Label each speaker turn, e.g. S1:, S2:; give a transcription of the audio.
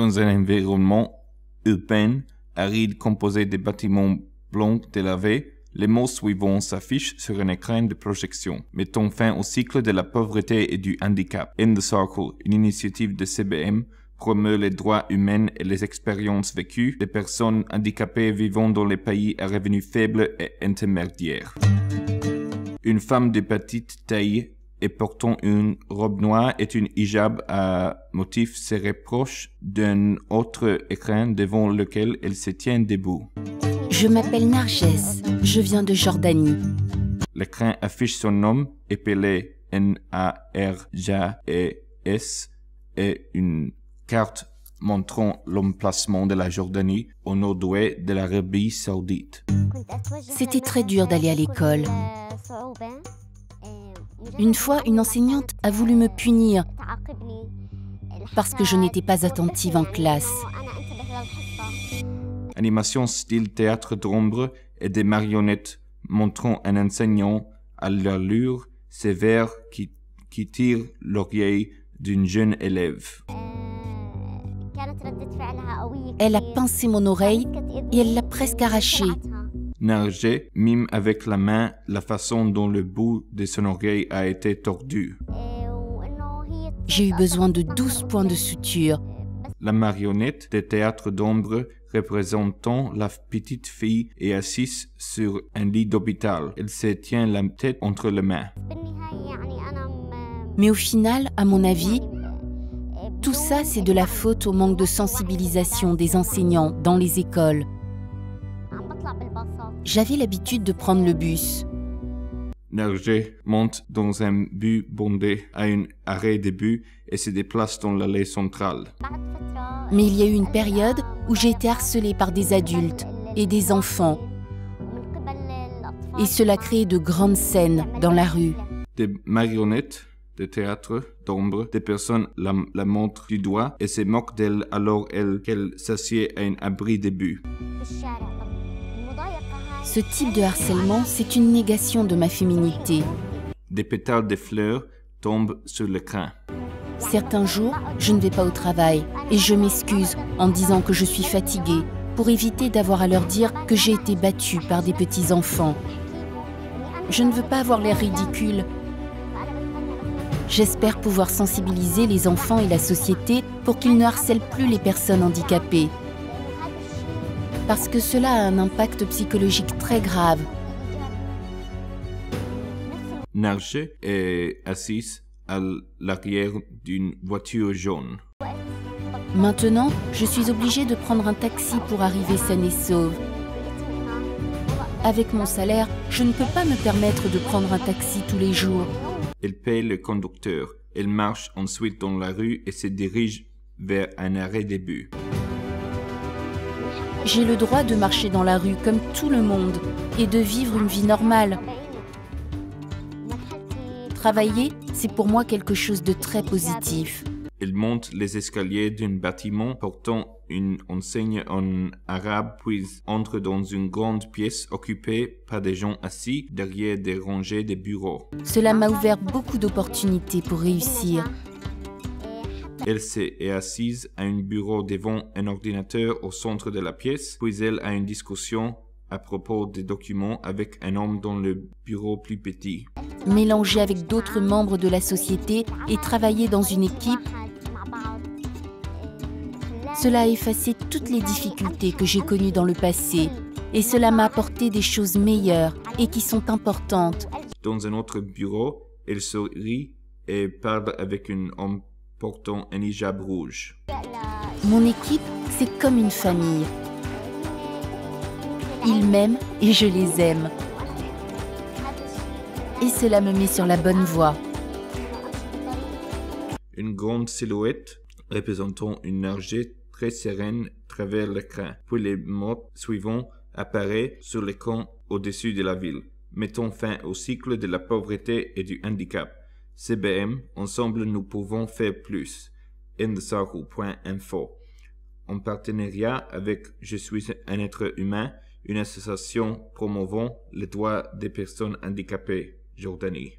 S1: Dans un environnement urbain, aride composé de bâtiments blancs délavés, les mots suivants s'affichent sur un écran de projection, mettant fin au cycle de la pauvreté et du handicap. In the Circle, une initiative de CBM, promeut les droits humains et les expériences vécues des personnes handicapées vivant dans les pays à revenus faibles et intermédiaires. Une femme de petite taille et portant une robe noire et une hijab à motif se rapproche d'un autre écran devant lequel elle se tient debout.
S2: Je m'appelle Narges, je viens de Jordanie.
S1: L'écran affiche son nom, appelé N-A-R-J-E-S, et une carte montrant l'emplacement de la Jordanie au nord-ouest de l'Arabie Saoudite.
S2: C'était très dur d'aller à l'école. Une fois, une enseignante a voulu me punir parce que je n'étais pas attentive en classe.
S1: Animation style théâtre d'ombre et des marionnettes montrant un enseignant à l'allure sévère qui tire l'oreille d'une jeune élève.
S2: Elle a pincé mon oreille et elle l'a presque arrachée.
S1: Narges mime avec la main la façon dont le bout de son oreille a été tordu.
S2: J'ai eu besoin de 12 points de suture.
S1: La marionnette de théâtre d'ombre représentant la petite fille est assise sur un lit d'hôpital. Elle se tient la tête entre les mains.
S2: Mais au final, à mon avis, tout ça, c'est de la faute au manque de sensibilisation des enseignants dans les écoles. J'avais l'habitude de prendre le bus.
S1: Narges monte dans un bus bondé à un arrêt de bus et se déplace dans l'allée centrale.
S2: Mais il y a eu une période où j'ai été harcelée par des adultes et des enfants. Et cela crée de grandes scènes dans la rue.
S1: Des marionnettes de théâtre d'ombre, des personnes la montrent du doigt et se moquent d'elle alors qu'elle s'assied à un abri de bus.
S2: Ce type de harcèlement, c'est une négation de ma féminité.
S1: Des pétales de fleurs tombent sur l'écran.
S2: Certains jours, je ne vais pas au travail et je m'excuse en disant que je suis fatiguée pour éviter d'avoir à leur dire que j'ai été battue par des petits-enfants. Je ne veux pas avoir l'air ridicule. J'espère pouvoir sensibiliser les enfants et la société pour qu'ils ne harcèlent plus les personnes handicapées. Parce que cela a un impact psychologique très grave.
S1: Narges est assise à l'arrière d'une voiture jaune.
S2: Maintenant, je suis obligée de prendre un taxi pour arriver saine et sauve. Avec mon salaire, je ne peux pas me permettre de prendre un taxi tous les jours.
S1: Elle paye le conducteur. Elle marche ensuite dans la rue et se dirige vers un arrêt de bus.
S2: J'ai le droit de marcher dans la rue comme tout le monde et de vivre une vie normale. Travailler, c'est pour moi quelque chose de très positif.
S1: Elle monte les escaliers d'un bâtiment portant une enseigne en arabe puis entre dans une grande pièce occupée par des gens assis derrière des rangées de bureaux.
S2: Cela m'a ouvert beaucoup d'opportunités pour réussir.
S1: Elle est assise à un bureau devant un ordinateur au centre de la pièce, puis elle a une discussion à propos des documents avec un homme dans le bureau plus petit.
S2: Mélanger avec d'autres membres de la société et travailler dans une équipe, cela a effacé toutes les difficultés que j'ai connues dans le passé et cela m'a apporté des choses meilleures et qui sont importantes.
S1: Dans un autre bureau, elle sourit et parle avec un homme portant un hijab rouge.
S2: Mon équipe, c'est comme une famille. Ils m'aiment et je les aime. Et cela me met sur la bonne voie.
S1: Une grande silhouette représentant une Narges très sereine travers l'écran. Puis les mots suivants apparaissent sur l'écran au-dessus de la ville, mettant fin au cycle de la pauvreté et du handicap. CBM, ensemble nous pouvons faire plus. InTheCircle.info. En partenariat avec Je suis un être humain, une association promouvant les droits des personnes handicapées, Jordanie.